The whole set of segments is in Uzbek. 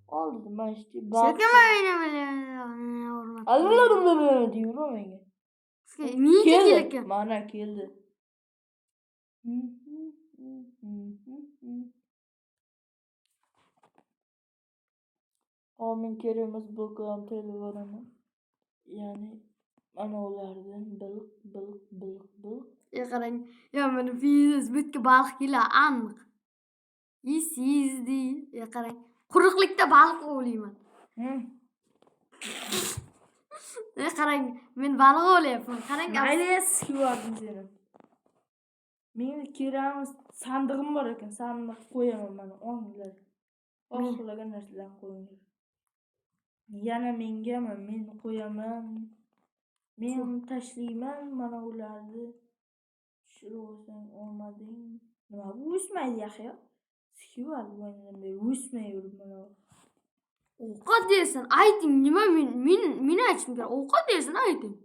Oldu ben işte Şaka baktım. mı oynamalı? Alırım diyorum ben. Niye Keldi. çekilir? Bana keldi. Amin keremiz bakalım telefonuna. Yani ana olardan balık. Ya qarang, ya mana Facebookga baliq kelar aniq. Siz değil. Ya qarang, quruqlikda baliq ovlayman. Ya qarang, men baliq ovlayapman. Qarang, Mayli sikyaptim seni. Meni keramiz sandig'im bor ekan, sandiqqa qo'yaman mana o'nglar. Xohlagan narsalarni qo'yinglar. Yana mengami, men qo'yaman. Men tashlayman mana ularni. Tushirib olmading. Nima bu o'smaydi yaxya? Sikyapti bundan beri o'smayverib mana. ovqat deysan, ayting. Nima men aytishim kerak? Ovqat deysan, ayting.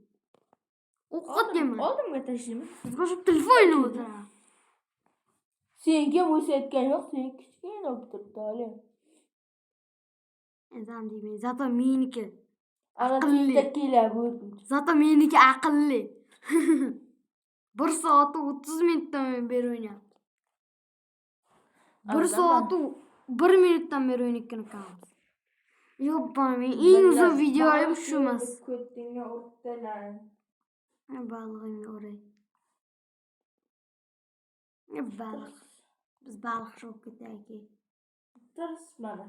Ovqat dema. Oldimga tashlayman. Bizga telefon o'ynab o'tiradi. Senga o'sayotgan yo'q, sen kichkina bo'lib turibdi hali. Endi deyman, zato meniki. Ana Aqlli. tezda bo'ldim. Zato meniki aqlli. 1 soat 30 minutdan beri o'ynayapti. 1 soat 1 minutdan beri o'ynayotgan ekanmiz. Yo'qman, men eng uzun videoyim shu emas. Ko'tingga urdilar. Balig'imni uray. Baliq. Biz baliqchi bo'lib ketaylik. Turs mana.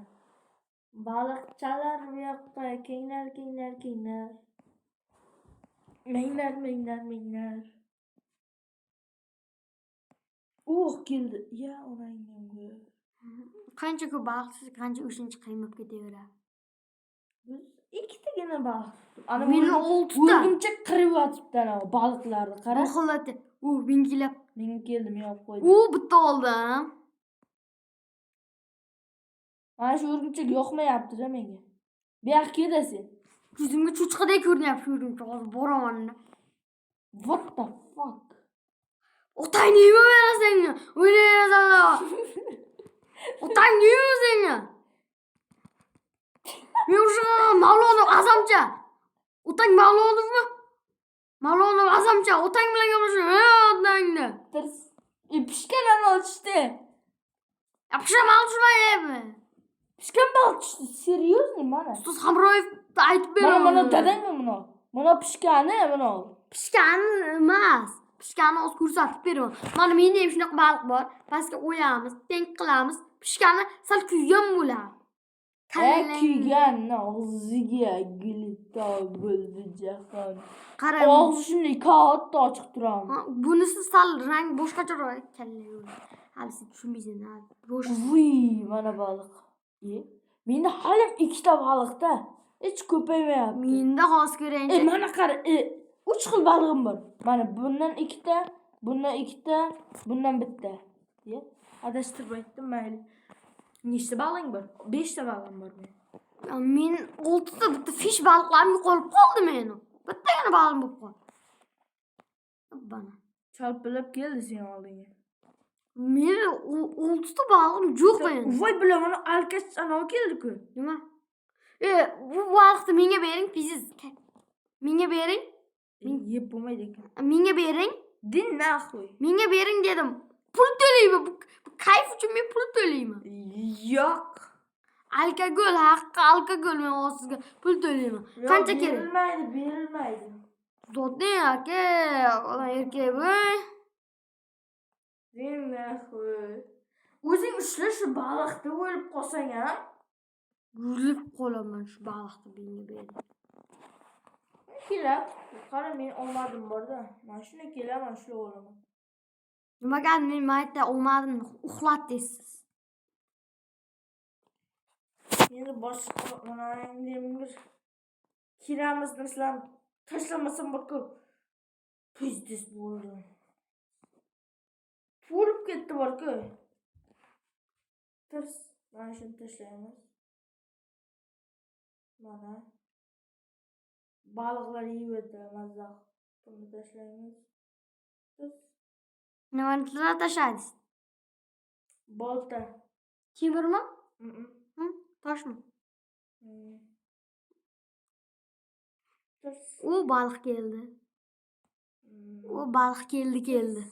Baliqchalar bu yoqqa kenglar. Minglar. Keldi. Ya onangga. Qancha ko'p baliqsiz, qancha 3-chi qaymab ketaveradi. Biz ikkitagina baliq tutdik. Ana Meni 6ta. O'rgimchak qirib yotibdi ana baliqlarni qara. Oxirlati. Mingilab. Men keldim, yopib qo'ydim. Bitta oldim. Mana shu o'rgimchak yoqmayapti-da menga. Bu yoqqa kelasan. Ko'zimga cho'chqadek ko'rinyapti o'rgimchak. Hozir boraman. What the fuck? Otangni yeyverasan. O'ynaysan. Otangni yeyverasan. Men o'sha Mavlonov azamcha. Otang Mavlonovmi? Mavlonov azamcha. Otang bilan gaplashib, otangni. Tirs. Pishkanlarni olishdi. Pishgan olishmayapmi? Pishkan baliq tushdi. Серьезно mana. Ustoz Hamroyev aytib beraman. Mana dadangmi buni? Mana pishgani buni. Pishgani emas. Pishgani hozir ko'rsatib beraman. Mana menda ham shunaqa baliq bor. Pastga qo'yamiz, teng qilamiz. Pishgani sal kuygan bo'ladi. Kuyganni og'ziga gilita bo'ldi jahon. Qarang. Og'zi shunday katta ochiq turadi. Bunisi sal rang boshqacharoq kalla. Hali siz tushunmaysiz. Vuy, mana baliq. Menda hali 2 ta baliqda. Hech ko'paymayapti. Menda hozir ko'rayinchi. Mana qara, 3 xil balig'im bor. Mana bundan 2 ta, bundan 2 ta, bundan bitta. Adashtirib aytdim, mayli. Nechta balig'ing bor? 5 ta balig'im bor men. Men 6 ta bitta fish baliqlarim yo'qolib qoldi meni. Bittagina balig'im bo'lib qoldi. Bana. Chalpilab keldi sen oldingga. Meni 6 ta balig'im yo'q meni. Voy bilaman, alkash anov keldi-ku. Nima? Bu baliqni menga bering, piziz. Menga bering. Yeb bo'lmaydi ekan. Menga bering. Din naxuy. Menga bering dedim. Pul to'layman. Bu kayf uchun men pul to'layman. Yo'q. Alkogol, haqqi alkogol, men hozirga pul to'layman. Qancha kerak? Berilmaydi. Zotning aka, ona erkak bu. Din naxuy. O'zing ushla shu baliqni o'lib qolsang ham. O'lib qolaman shu baliqni menga bering. Kelab, qara men olmadim borda. Mana shuni kelaman, shu olaman. Nimaga men maytda olmadim, uxlat deysiz. Endi boshqa mana endi kiramizni sizlar tashlamasam borku. Pizdis bo'ldi. Bo'lib ketdi borku. Tirs, mana shuni tashlaymiz. Mana baliqlar yeydi mazza. Buni tashlaymiz. Nimani tashlaysiz? Bolta. Temirmi? Toshmi? O balık geldi. O balık geldi.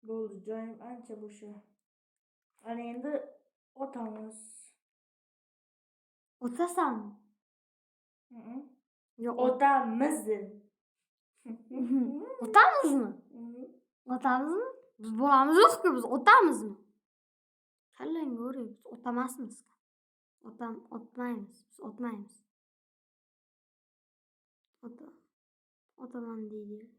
Bo'ldi, joyim ancha bo'sha. Ana endi otamiz. Otasanmi? Yo'q. Otamiz. Otamizmi? Otamizmi? Biz bolamiz yo'q-ku, biz otamizmi? Kallangga uray, biz otamasmiz. Otmaymiz. Biz otmaymiz. Otaman deydi.